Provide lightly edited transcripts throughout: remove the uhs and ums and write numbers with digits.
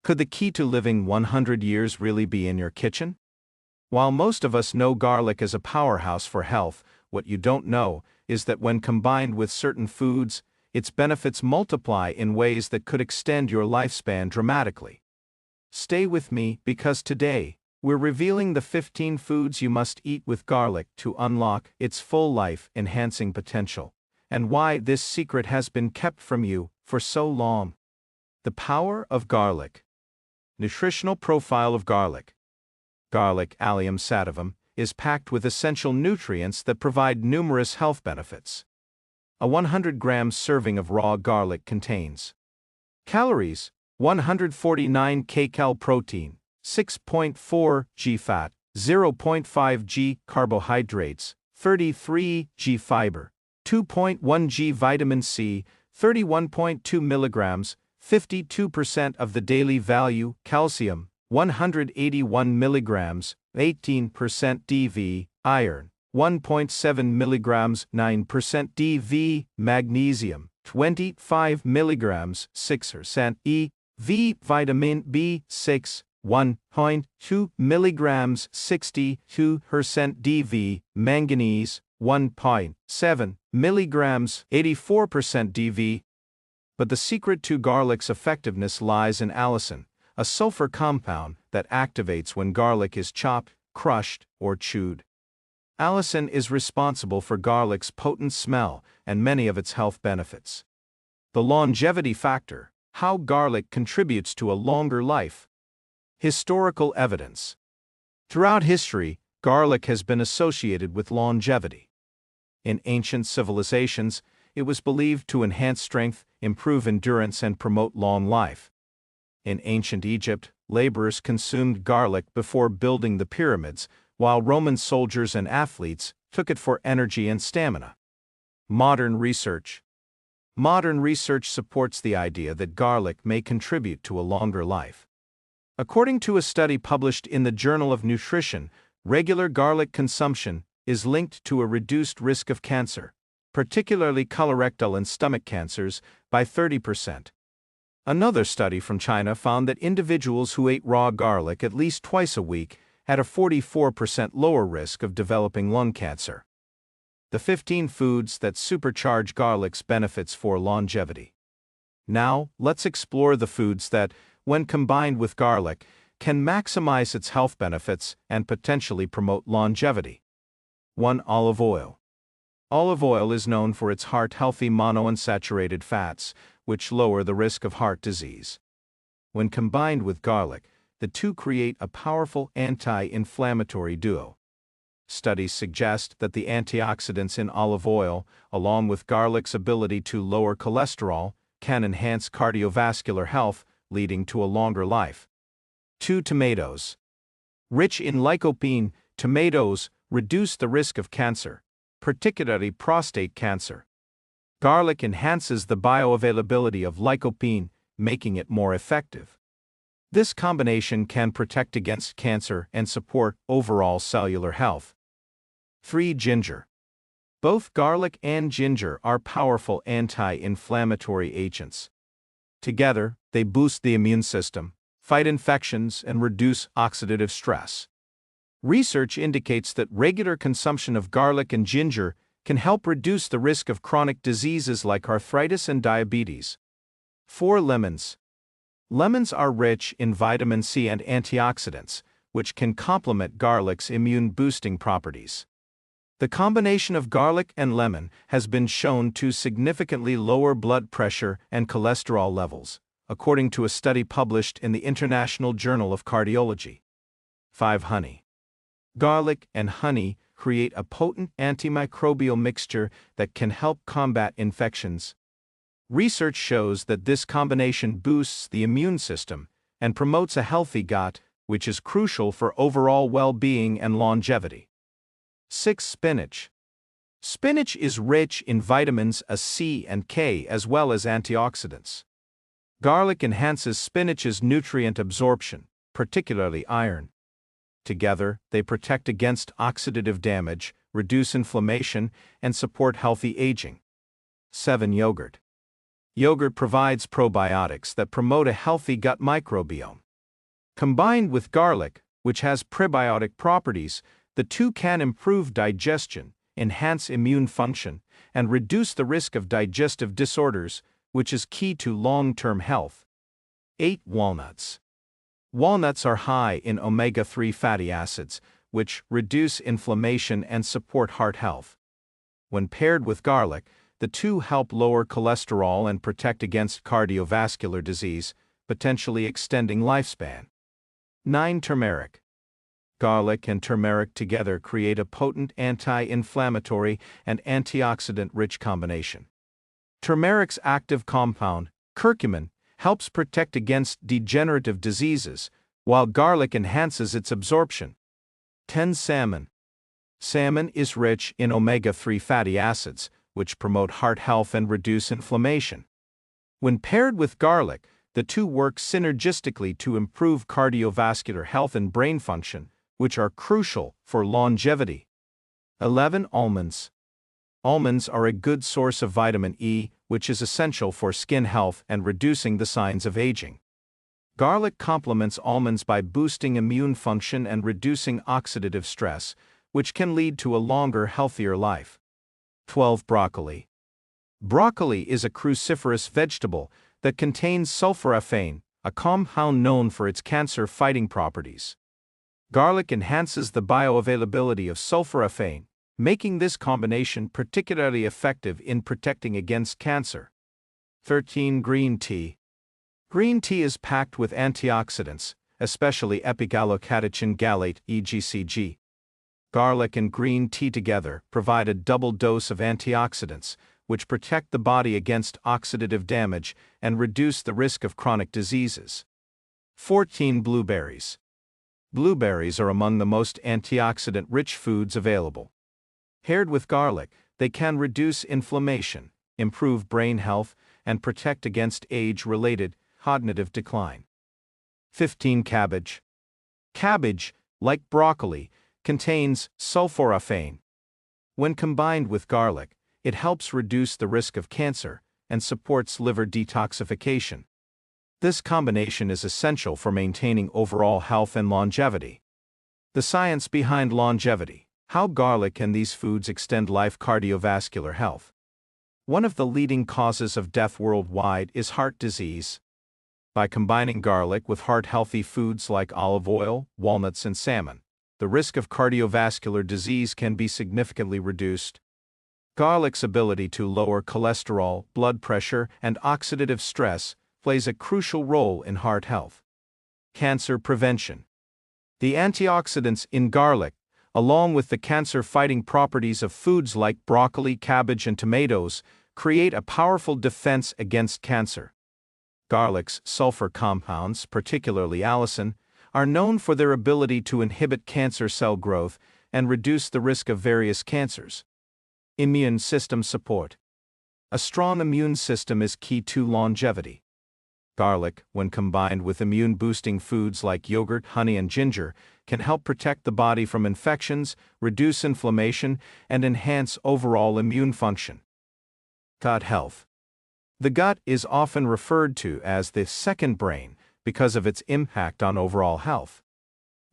Could the key to living 100 years really be in your kitchen? While most of us know garlic as a powerhouse for health, what you don't know is that when combined with certain foods, its benefits multiply in ways that could extend your lifespan dramatically. Stay with me because today, we're revealing the 15 foods you must eat with garlic to unlock its full life-enhancing potential, and why this secret has been kept from you for so long. The power of garlic. Nutritional profile of garlic. Garlic, Allium sativum, is packed with essential nutrients that provide numerous health benefits. A 100-gram serving of raw garlic contains calories, 149 kcal protein, 6.4 g fat, 0.5 g carbohydrates, 33 g fiber, 2.1 g vitamin C, 31.2 milligrams, 52% of the daily value, calcium, 181 milligrams, 18% DV, iron, 1.7 milligrams, 9% DV, magnesium, 25 milligrams, 6% EV, vitamin B6, 1.2 milligrams, 62% DV, manganese, 1.7 milligrams, 84% DV. But the secret to garlic's effectiveness lies in allicin, a sulfur compound that activates when garlic is chopped, crushed, or chewed. Allicin is responsible for garlic's potent smell and many of its health benefits. The longevity factor, how garlic contributes to a longer life. Historical evidence. Throughout history, garlic has been associated with longevity. In ancient civilizations, it was believed to enhance strength, improve endurance, and promote long life. In ancient Egypt, laborers consumed garlic before building the pyramids, while Roman soldiers and athletes took it for energy and stamina. Modern research. Modern research supports the idea that garlic may contribute to a longer life. According to a study published in the Journal of Nutrition, regular garlic consumption is linked to a reduced risk of cancer, particularly colorectal and stomach cancers, by 30%. Another study from China found that individuals who ate raw garlic at least twice a week had a 44% lower risk of developing lung cancer. The 15 foods that supercharge garlic's benefits for longevity. Now, let's explore the foods that, when combined with garlic, can maximize its health benefits and potentially promote longevity. 1. Olive oil. Olive oil is known for its heart-healthy monounsaturated fats, which lower the risk of heart disease. When combined with garlic, the two create a powerful anti-inflammatory duo. Studies suggest that the antioxidants in olive oil, along with garlic's ability to lower cholesterol, can enhance cardiovascular health, leading to a longer life. 2. Tomatoes. Rich in lycopene, tomatoes reduce the risk of cancer, particularly prostate cancer. Garlic enhances the bioavailability of lycopene, making it more effective. This combination can protect against cancer and support overall cellular health. 3. Ginger. Both garlic and ginger are powerful anti-inflammatory agents. Together, they boost the immune system, fight infections, and reduce oxidative stress. Research indicates that regular consumption of garlic and ginger can help reduce the risk of chronic diseases like arthritis and diabetes. 4. Lemons. Lemons are rich in vitamin C and antioxidants, which can complement garlic's immune-boosting properties. The combination of garlic and lemon has been shown to significantly lower blood pressure and cholesterol levels, according to a study published in the International Journal of Cardiology. 5. Honey. Garlic and honey create a potent antimicrobial mixture that can help combat infections. Research shows that this combination boosts the immune system and promotes a healthy gut, which is crucial for overall well-being and longevity. 6. Spinach. Spinach is rich in vitamins A, C, and K as well as antioxidants. Garlic enhances spinach's nutrient absorption, particularly iron. Together, they protect against oxidative damage, reduce inflammation, and support healthy aging. 7. Yogurt. Yogurt provides probiotics that promote a healthy gut microbiome. Combined with garlic, which has prebiotic properties, the two can improve digestion, enhance immune function, and reduce the risk of digestive disorders, which is key to long-term health. 8. Walnuts. Walnuts are high in omega-3 fatty acids, which reduce inflammation and support heart health. When paired with garlic, the two help lower cholesterol and protect against cardiovascular disease, potentially extending lifespan. 9. Turmeric. Garlic and turmeric together create a potent anti-inflammatory and antioxidant-rich combination. Turmeric's active compound, curcumin, helps protect against degenerative diseases, while garlic enhances its absorption. 10. Salmon. Salmon is rich in omega-3 fatty acids, which promote heart health and reduce inflammation. When paired with garlic, the two work synergistically to improve cardiovascular health and brain function, which are crucial for longevity. 11. Almonds. Almonds are a good source of vitamin E, which is essential for skin health and reducing the signs of aging. Garlic complements almonds by boosting immune function and reducing oxidative stress, which can lead to a longer, healthier life. 12. Broccoli. Broccoli is a cruciferous vegetable that contains sulforaphane, a compound known for its cancer-fighting properties. Garlic enhances the bioavailability of sulforaphane, making this combination particularly effective in protecting against cancer. 13. Green tea. Green tea is packed with antioxidants, especially epigallocatechin gallate (EGCG). Garlic and green tea together provide a double dose of antioxidants, which protect the body against oxidative damage and reduce the risk of chronic diseases. 14. Blueberries. Blueberries are among the most antioxidant-rich foods available. Paired with garlic, they can reduce inflammation, improve brain health, and protect against age-related cognitive decline. 15. Cabbage. Cabbage, like broccoli, contains sulforaphane. When combined with garlic, it helps reduce the risk of cancer and supports liver detoxification. This combination is essential for maintaining overall health and longevity. The science behind longevity. How garlic and these foods extend life. Cardiovascular health. One of the leading causes of death worldwide is heart disease. By combining garlic with heart-healthy foods like olive oil, walnuts, and salmon, the risk of cardiovascular disease can be significantly reduced. Garlic's ability to lower cholesterol, blood pressure, and oxidative stress plays a crucial role in heart health. Cancer prevention. The antioxidants in garlic, along with the cancer-fighting properties of foods like broccoli, cabbage, and tomatoes, create a powerful defense against cancer. Garlic's sulfur compounds, particularly allicin, are known for their ability to inhibit cancer cell growth and reduce the risk of various cancers. Immune system support. A strong immune system is key to longevity. Garlic, when combined with immune-boosting foods like yogurt, honey, and ginger, can help protect the body from infections, reduce inflammation, and enhance overall immune function. Gut health. The gut is often referred to as the second brain because of its impact on overall health.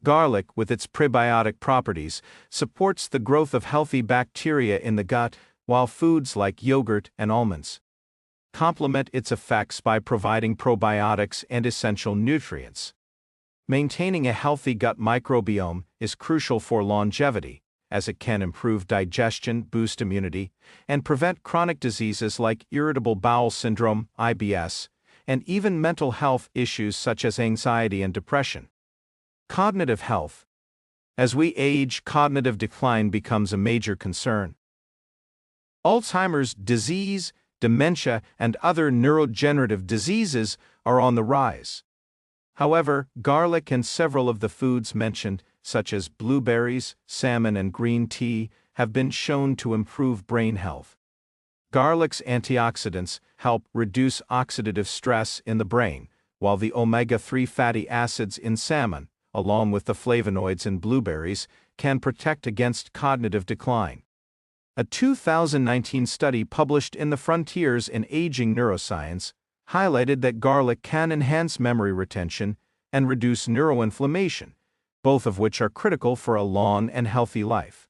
Garlic, with its prebiotic properties, supports the growth of healthy bacteria in the gut, while foods like yogurt and almonds complement its effects by providing probiotics and essential nutrients. Maintaining a healthy gut microbiome is crucial for longevity, as it can improve digestion, boost immunity, and prevent chronic diseases like irritable bowel syndrome, IBS, and even mental health issues such as anxiety and depression. Cognitive health. As we age, cognitive decline becomes a major concern. Alzheimer's disease, dementia, and other neurodegenerative diseases are on the rise. However, garlic and several of the foods mentioned, such as blueberries, salmon, and green tea, have been shown to improve brain health. Garlic's antioxidants help reduce oxidative stress in the brain, while the omega-3 fatty acids in salmon, along with the flavonoids in blueberries, can protect against cognitive decline. A 2019 study published in the Frontiers in Aging Neuroscience highlighted that garlic can enhance memory retention and reduce neuroinflammation, both of which are critical for a long and healthy life.